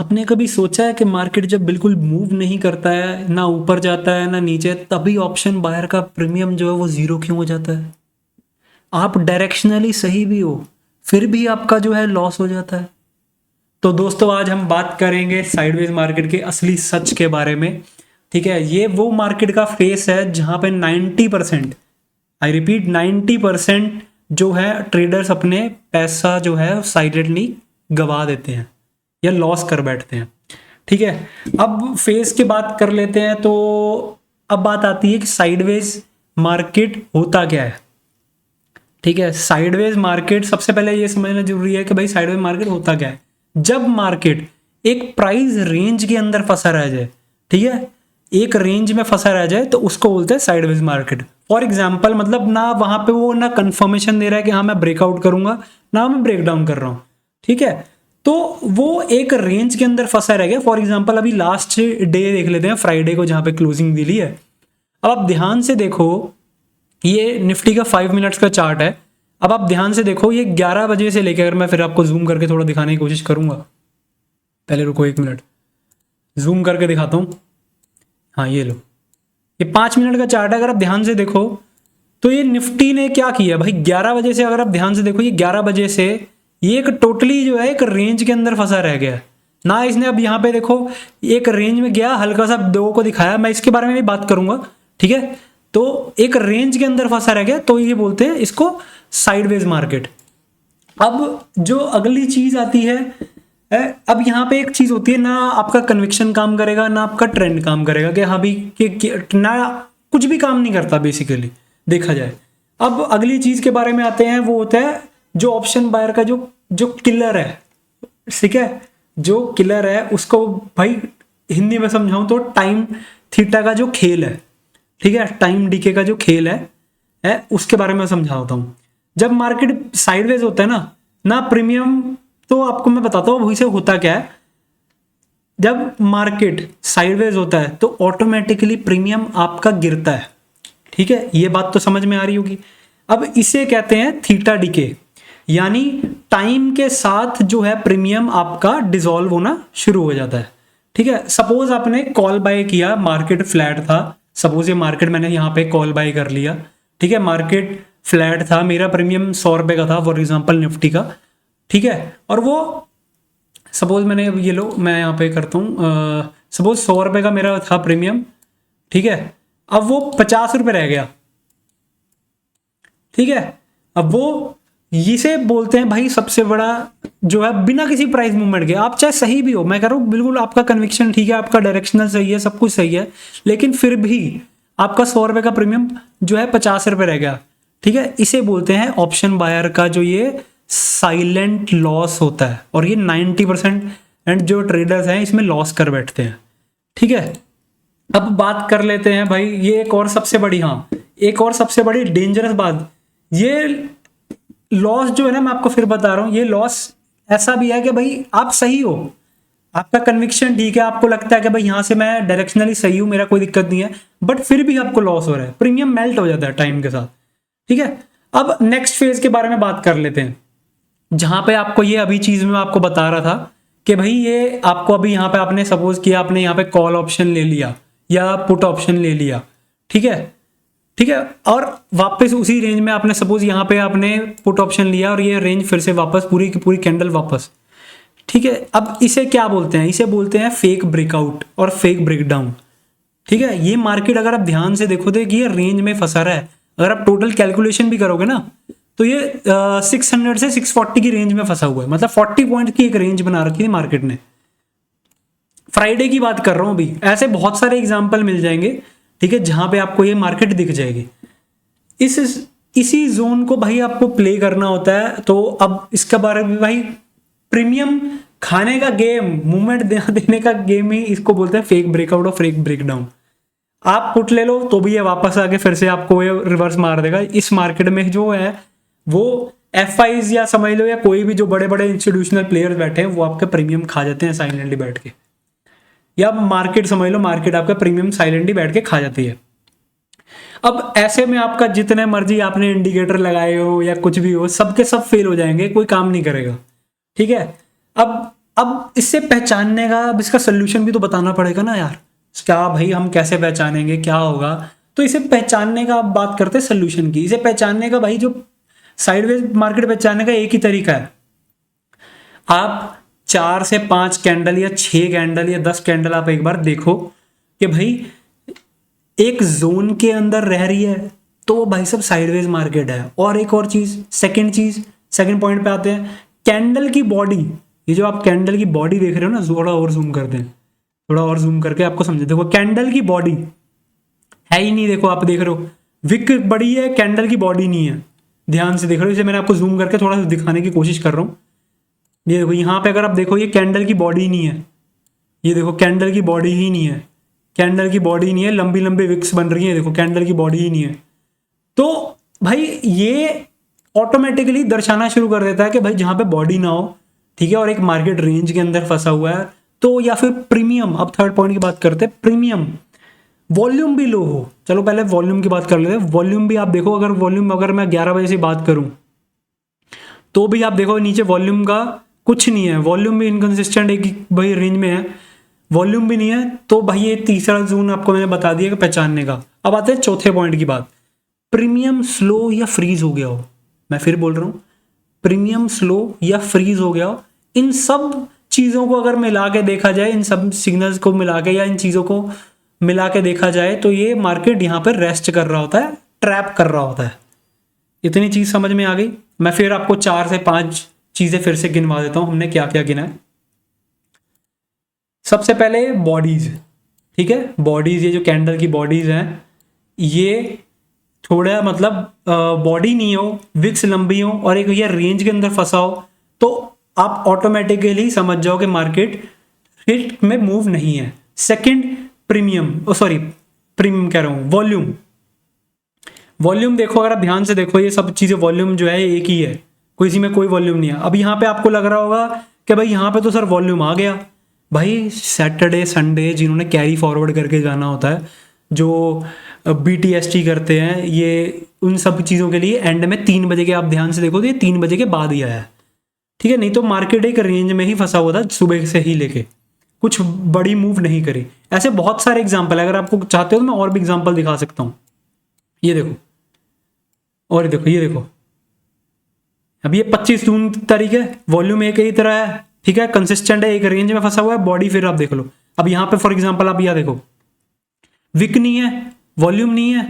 आपने कभी सोचा है कि मार्केट जब बिल्कुल मूव नहीं करता है, ना ऊपर जाता है ना नीचे, तभी ऑप्शन बायर का प्रीमियम जो है वो जीरो क्यों हो जाता है? आप डायरेक्शनली सही भी हो, फिर भी आपका जो है लॉस हो जाता है। तो दोस्तों आज हम बात करेंगे साइडवेज मार्केट के असली सच के बारे में। ठीक है, ये वो मार्केट का फेस है जहां पे 90%, आई रिपीट 90% जो है ट्रेडर्स अपने पैसा जो है साइलेंटली गवा देते हैं या लॉस कर बैठते हैं। ठीक है, अब फेस की बात कर लेते हैं। तो अब बात आती है कि साइडवेज मार्केट होता क्या है। ठीक है, साइडवेज मार्केट सबसे पहले ये समझना जरूरी है कि भाई साइडवेज मार्केट होता क्या है। जब मार्केट एक प्राइस रेंज के अंदर फंसा रह जाए, ठीक है, एक रेंज में फंसा रह जाए तो उसको बोलते हैं साइडवेज मार्केट। फॉर एग्जाम्पल मतलब ना वहां पे वो ना कंफर्मेशन दे रहा है कि हाँ मैं ब्रेकआउट करूंगा, ना मैं ब्रेक डाउन कर रहा हूं। ठीक है, तो वो एक रेंज के अंदर फंसा रह गया। फॉर एग्जाम्पल अभी लास्ट डे देख लेते हैं, फ्राइडे को, जहां पे क्लोजिंग दिली है। अब आप ध्यान से देखो, ये निफ्टी का 5 मिनट्स का चार्ट है। अब आप ध्यान से देखो, ये 11 बजे से लेकर, अगर मैं फिर आपको जूम करके थोड़ा दिखाने की कोशिश करूंगा, पहले रुको 1 मिनट, जूम करके दिखाता हूं। हाँ ये लो, ये 5 मिनट का चार्ट है। अगर आप ध्यान से देखो तो ये निफ्टी ने क्या किया भाई, 11 बजे से, अगर आप ध्यान से देखो, ये 11 बजे से ये एक टोटली जो है एक रेंज के अंदर फंसा रह गया ना। इसने अब यहाँ पे देखो एक रेंज में गया, हल्का सा दो को दिखाया, मैं इसके बारे में भी बात करूंगा। ठीक है, तो एक रेंज के अंदर फंसा रह गया, तो ये बोलते हैं इसको साइडवेज मार्केट। अब जो अगली चीज आती है, अब यहाँ पे एक चीज होती है ना, आपका कन्विक्शन काम करेगा ना आपका ट्रेंड काम करेगा कि हाँ भी ना, कुछ भी काम नहीं करता बेसिकली देखा जाए। अब अगली चीज के बारे में आते हैं, वो होता है जो ऑप्शन बायर का जो जो किलर है। ठीक है, जो किलर है उसको भाई हिंदी में समझाऊं तो टाइम थीटा का जो खेल है। ठीक है, टाइम डीके का जो खेल है उसके बारे में समझाता हूं। जब मार्केट साइडवेज होता है ना प्रीमियम, तो आपको मैं बताता हूं वही से होता क्या है। जब मार्केट साइडवेज होता है तो ऑटोमेटिकली प्रीमियम आपका गिरता है। ठीक है, ये बात तो समझ में आ रही होगी। अब इसे कहते हैं थीटा डीके, यानी टाइम के साथ जो है प्रीमियम आपका डिसॉल्व होना शुरू हो जाता है। ठीक है, सपोज आपने कॉल बाय किया, मार्केट फ्लैट था, सपोज ये मार्केट मैंने यहाँ पे कॉल बाय कर लिया। ठीक है, मार्केट फ्लैट था, मेरा प्रीमियम 100 रुपए का था फॉर एग्जांपल निफ्टी का। ठीक है, और वो सपोज मैंने, ये लो मैं यहाँ पे करता हूँ, सपोज 100 रुपए का मेरा था प्रीमियम। ठीक है, अब वो 50 रुपए रह गया। ठीक है, अब वो इसे बोलते हैं भाई सबसे बड़ा जो है बिना किसी प्राइस मूवमेंट के। आप चाहे सही भी हो, मैं कह रहा हूँ बिल्कुल आपका कन्विक्शन ठीक है, आपका डायरेक्शनल सही है, सब कुछ सही है, लेकिन फिर भी आपका 100 रुपए का प्रीमियम जो है 50 रुपए रह गया। ठीक है, इसे बोलते हैं ऑप्शन बायर का जो ये साइलेंट लॉस होता है, और ये 90% एंड जो ट्रेडर्स हैं इसमें लॉस कर बैठते हैं। ठीक है, अब बात कर लेते हैं भाई, ये एक और सबसे बड़ी, हाँ एक और सबसे बड़ी डेंजरस बात, ये लॉस जो है ना, मैं आपको फिर बता रहा हूं, ये लॉस ऐसा भी है कि भाई आप सही हो, आपका कन्विक्शन ठीक है, आपको लगता है कि भाई यहां से मैं डायरेक्शनली सही हूं, मेरा कोई दिक्कत नहीं है, बट फिर भी आपको लॉस हो रहा है, प्रीमियम मेल्ट हो जाता है टाइम के साथ। ठीक है, अब नेक्स्ट फेज के बारे में बात कर लेते हैं, जहां पे आपको ये अभी चीज में आपको बता रहा था कि भाई ये आपको अभी यहाँ पे आपने सपोज किया, आपने यहाँ पे कॉल ऑप्शन ले लिया या पुट ऑप्शन ले लिया। ठीक है, ठीक है, और वापस उसी रेंज में आपने सपोज यहाँ पे आपने पुट ऑप्शन लिया और ये रेंज फिर से वापस पूरी की पूरी कैंडल वापस। ठीक है, अब इसे क्या बोलते हैं, इसे बोलते हैं फेक ब्रेकआउट और फेक ब्रेकडाउन। ठीक है, ये मार्केट अगर आप ध्यान से देखो तो ये रेंज में फंसा रहा है। अगर आप टोटल कैलकुलेशन भी करोगे ना तो ये 600 से 640 की रेंज में फंसा हुआ है, मतलब 40 पॉइंट की एक रेंज बना रखी है मार्केट ने। फ्राइडे की बात कर रहा हूं अभी, ऐसे बहुत सारे एग्जाम्पल मिल जाएंगे। ठीक है, जहां पे आपको ये मार्केट दिख जाएगी। इसी जोन को भाई आपको प्ले करना होता है। तो अब इसके बारे में भाई प्रीमियम खाने का गेम, मूवमेंट देने का गेम ही इसको बोलते हैं फेक ब्रेकआउट और फेक ब्रेकडाउन। आप पुट ले लो तो भी ये वापस आके फिर से आपको ये रिवर्स मार देगा। इस मार्केट में जो है वो एफआईज या समझ लो या कोई भी जो बड़े बड़े इंस्टीट्यूशनल प्लेयर्स बैठे हैं वो आपके प्रीमियम खा जाते हैं साइलेंटली बैठ के, या मार्केट समझ लो, मार्केट आपका प्रीमियम साइलेंटली बैठ के खा जाती है। अब ऐसे में आपका जितने मर्जी आपने इंडिकेटर लगाए हो या कुछ भी हो, सबके सब फेल हो जाएंगे, कोई काम नहीं करेगा। ठीक है, अब अब इससे पहचानने का, अब इसका सोल्यूशन भी तो बताना पड़ेगा ना यार, क्या भाई हम कैसे पहचानेंगे, क्या होगा। तो इसे पहचानने का अब बात करते हैं सोल्यूशन की। इसे पहचानने का भाई, जो साइडवेज मार्केट पहचानने का एक ही तरीका है। आप 4 से 5 कैंडल या 6 कैंडल या 10 कैंडल आप एक बार देखो कि भाई एक जोन के अंदर रह रही है, तो भाई सब साइडवेज मार्केट है। और एक और चीज, सेकंड पॉइंट पे आते हैं, कैंडल की बॉडी। ये जो आप कैंडल की बॉडी देख रहे हो ना, थोड़ा और जूम करते हैं, थोड़ा और जूम करके आपको समझे। देखो कैंडल की बॉडी है ही नहीं, देखो आप देख रहे हो विक बड़ी है, कैंडल की बॉडी नहीं है। ध्यान से देख रहे हो, इसे मैंने आपको जूम करके थोड़ा सा दिखाने की कोशिश कर रहा हूँ। ये देखो यहाँ पे अगर आप देखो, ये कैंडल की बॉडी नहीं है, ये देखो कैंडल की बॉडी ही नहीं है, कैंडल की बॉडी नहीं है, लंबी लंबी विक्स बन रही है, देखो कैंडल की बॉडी ही नहीं है। तो भाई ये ऑटोमेटिकली दर्शाना शुरू कर देता है कि भाई जहां पे बॉडी ना हो, ठीक है, और एक मार्केट रेंज के अंदर फंसा हुआ है, तो या फिर प्रीमियम, अब थर्ड पॉइंट की बात करते हैं, प्रीमियम वॉल्यूम भी लो हो। चलो पहले वॉल्यूम की बात कर लेते हैं। वॉल्यूम भी आप देखो, अगर वॉल्यूम, अगर मैं 11 बजे से बात करूं तो भी आप देखो नीचे वॉल्यूम का कुछ नहीं है, वॉल्यूम भी इनकंसिस्टेंट एक भाई रेंज में है, वॉल्यूम भी नहीं है। तो भाई ये तीसरा जोन आपको मैंने बता दिया कि पहचानने का। अब आते हैं चौथे पॉइंट की बात, प्रीमियम स्लो या फ्रीज हो गया हो। मैं फिर बोल रहा हूं, प्रीमियम स्लो या फ्रीज हो गया हो। इन सब चीजों को अगर मिला के देखा जाए, इन सब सिग्नल्स को मिला के या इन चीजों को मिला के देखा जाए, तो ये मार्केट यहां पर रेस्ट कर रहा होता है, ट्रैप कर रहा होता है। इतनी चीज समझ में आ गई। मैं फिर आपको 4 से 5 चीजें फिर से गिनवा देता हूं, हमने क्या क्या गिना है। सबसे पहले बॉडीज, ठीक है, बॉडीज, ये जो कैंडल की बॉडीज हैं, ये थोड़ा मतलब बॉडी नहीं हो, विक्स लंबी हो और एक ये रेंज के अंदर फंसा हो, तो आप ऑटोमेटिकली समझ जाओ कि मार्केट हिट में मूव नहीं है। सेकंड, प्रीमियम, सॉरी प्रीमियम कह रहा हूं, वॉल्यूम। वॉल्यूम देखो, अगर आप ध्यान से देखो, ये सब चीजें वॉल्यूम जो है एक ही है, कोई इसी में कोई वॉल्यूम नहीं है। अब यहाँ पे आपको लग रहा होगा कि भाई यहाँ पे तो सर वॉल्यूम आ गया। भाई सैटरडे संडे जिन्होंने कैरी फॉरवर्ड करके जाना होता है, जो BTST करते हैं, ये उन सब चीज़ों के लिए एंड में 3 बजे के, आप ध्यान से देखो तो ये 3 बजे के बाद ही आया है, ठीक है। नहीं तो मार्केट एक रेंज में ही फंसा हुआ था सुबह से ही लेके, कुछ बड़ी मूव नहीं करी। ऐसे बहुत सारे एग्जाम्पल है, अगर आपको चाहते हो तो मैं और भी एग्जाम्पल दिखा सकता हूँ। ये देखो, और देखो, ये देखो, अब ये 25 जून तारीख है, वॉल्यूम एक ही तरह है, ठीक है, कंसिस्टेंट है, एक रेंज में फंसा हुआ है, बॉडी फिर आप देख लो। अब यहाँ पे फॉर एग्जांपल आप यह देखो, विक नहीं है, वॉल्यूम नहीं है,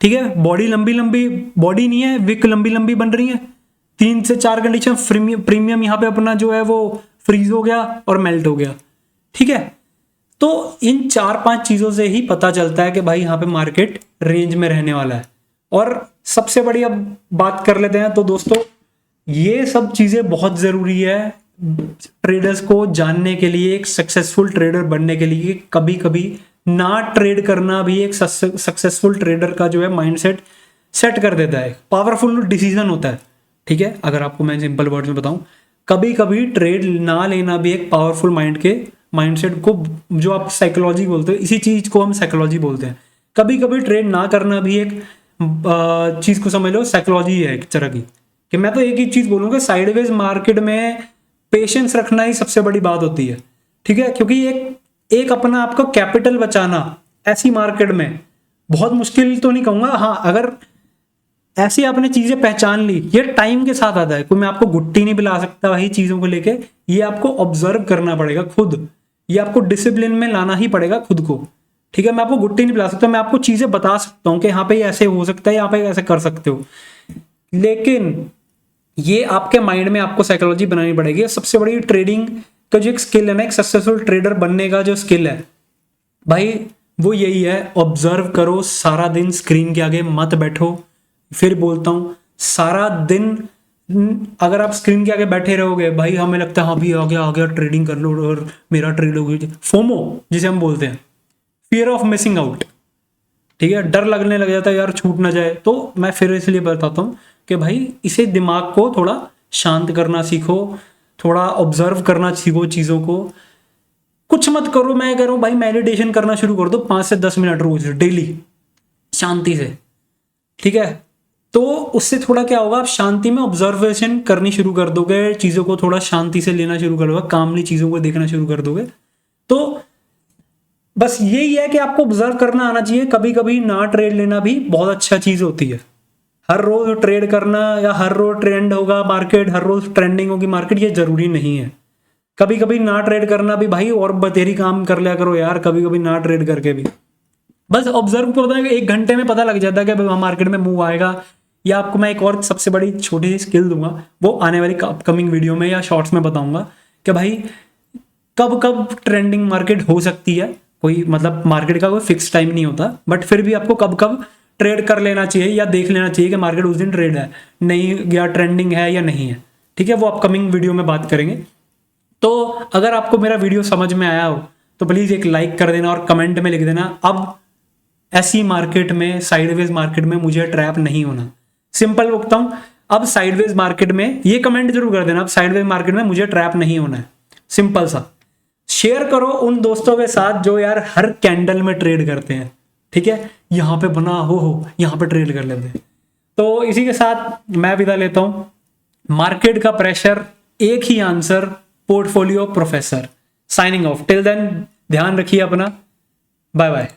ठीक है, बॉडी लंबी लंबी, बॉडी नहीं है, विक लंबी लंबी बन रही है। 3 से 4 कंडीशन, प्रीमियम यहाँ पे अपना जो है वो फ्रीज हो गया और मेल्ट हो गया, ठीक है। तो इन 4-5 चीजों से ही पता चलता है कि भाई यहाँ पे मार्केट रेंज में रहने वाला है। और सबसे बड़ी अब बात कर लेते हैं, तो दोस्तों ये सब चीजें बहुत जरूरी है ट्रेडर्स को जानने के लिए, एक सक्सेसफुल ट्रेडर बनने के लिए। कभी कभी ना ट्रेड करना भी एक सक्सेसफुल ट्रेडर का जो है माइंडसेट सेट कर देता है, पावरफुल डिसीजन होता है, ठीक है। अगर आपको मैं सिंपल वर्ड्स में बताऊं, कभी कभी ट्रेड ना लेना भी एक पावरफुल माइंडसेट को, जो आप साइकोलॉजी बोलते हो, इसी चीज को हम साइकोलॉजी बोलते हैं। कभी कभी ट्रेड ना करना भी एक चीज को समझ लो, साइकोलॉजी है एक तरह की। कि मैं तो एक ही चीज बोलूंगा, साइडवेज मार्केट में पेशेंस रखना ही सबसे बड़ी बात होती है, ठीक है। क्योंकि एक अपना आपको कैपिटल बचाना ऐसी मार्केट में बहुत मुश्किल तो नहीं कहूंगा, हाँ, अगर ऐसी आपने चीजें पहचान ली, ये टाइम के साथ आता है, कोई मैं आपको गुट्टी नहीं पिला सकता वही चीजों को लेके, ये आपको ऑब्जर्व करना पड़ेगा खुद, ये आपको डिसिप्लिन में लाना ही पड़ेगा खुद को, ठीक है। मैं आपको गुट्टी नहीं पिला सकता, मैं आपको चीजें बता सकता हूं कि यहाँ पे ऐसे हो सकता है, यहाँ पे ऐसे कर सकते हो, लेकिन ये आपके माइंड में आपको साइकोलॉजी बनानी पड़ेगी। सबसे बड़ी ट्रेडिंग का जो एक स्किल है ना, एक सक्सेसफुल ट्रेडर बनने का जो स्किल है भाई, वो यही है, ऑब्जर्व करो सारा दिन, स्क्रीन के आगे मत बैठो। फिर बोलता हूं, सारा दिन अगर आप स्क्रीन के आगे बैठे रहोगे भाई, हमें लगता है हाँ भी आ गया ट्रेडिंग कर लो और मेरा ट्रेड हो गया, फोमो जिसे हम बोलते हैं, फियर ऑफ मिसिंग आउट, ठीक है, डर लगने लग जाता है यार छूट ना जाए। तो मैं फिर इसलिए बताता हूं कि भाई इसे दिमाग को थोड़ा शांत करना सीखो, थोड़ा ऑब्जर्व करना सीखो चीजों को, कुछ मत करो। मैं कह रहा हूं भाई मेडिटेशन करना शुरू कर दो, 5 से 10 मिनट रोज डेली शांति से, ठीक है। तो उससे थोड़ा क्या होगा, आप शांति में ऑब्जर्वेशन करनी शुरू कर दोगे, चीज़ों को थोड़ा शांति से लेना शुरू कर दोगे, कामली चीज़ों को देखना शुरू कर दोगे। तो बस यही है कि आपको ऑब्जर्व करना आना चाहिए। कभी कभी ना ट्रेड लेना भी बहुत अच्छा चीज़ होती है। हर रोज ट्रेड करना या हर रोज ट्रेंड होगा मार्केट, हर रोज ट्रेंडिंग होगी मार्केट, ये जरूरी नहीं है। कभी कभी ना ट्रेड करना भी भाई और बतेरी काम कर लिया करो यार, कभी कभी ना ट्रेड करके भी बस ऑब्जर्व करना है। 1 घंटे में पता लग जाता है कि मार्केट में मूव आएगा। या आपको मैं एक और सबसे बड़ी छोटी सी स्किल दूंगा, वो आने वाली अपकमिंग वीडियो में या शॉर्ट्स में बताऊंगा कि भाई कब कब ट्रेंडिंग मार्केट हो सकती है। कोई मतलब मार्केट का कोई फिक्स टाइम नहीं होता, बट फिर भी आपको कब कब ट्रेड कर लेना चाहिए या देख लेना चाहिए कि मार्केट उस दिन ट्रेड है नहीं, या ट्रेंडिंग है या नहीं है। ठीक है, वो अपकमिंग वीडियो में बात करेंगे। तो अगर आपको मेरा वीडियो समझ में आया हो तो प्लीज़ एक लाइक कर देना और कमेंट में लिख देना, अब ऐसी मार्केट में, साइडवेज मार्केट में मुझे ट्रैप नहीं होना। सिंपल बोलता हूं, अब साइडवेज मार्केट में, ये कमेंट जरूर कर देना, अब साइडवेज मार्केट में मुझे ट्रैप नहीं होना है। सिंपल सा। शेयर करो उन दोस्तों के साथ जो यार हर कैंडल में ट्रेड करते हैं। ठीक है, यहां पे बना हो यहां पे ट्रेड कर लेते हैं। तो इसी के साथ मैं विदा लेता हूं। मार्केट का प्रेशर, एक ही answer, portfolio professor. Signing off. Till then ध्यान रखिए अपना। Bye bye.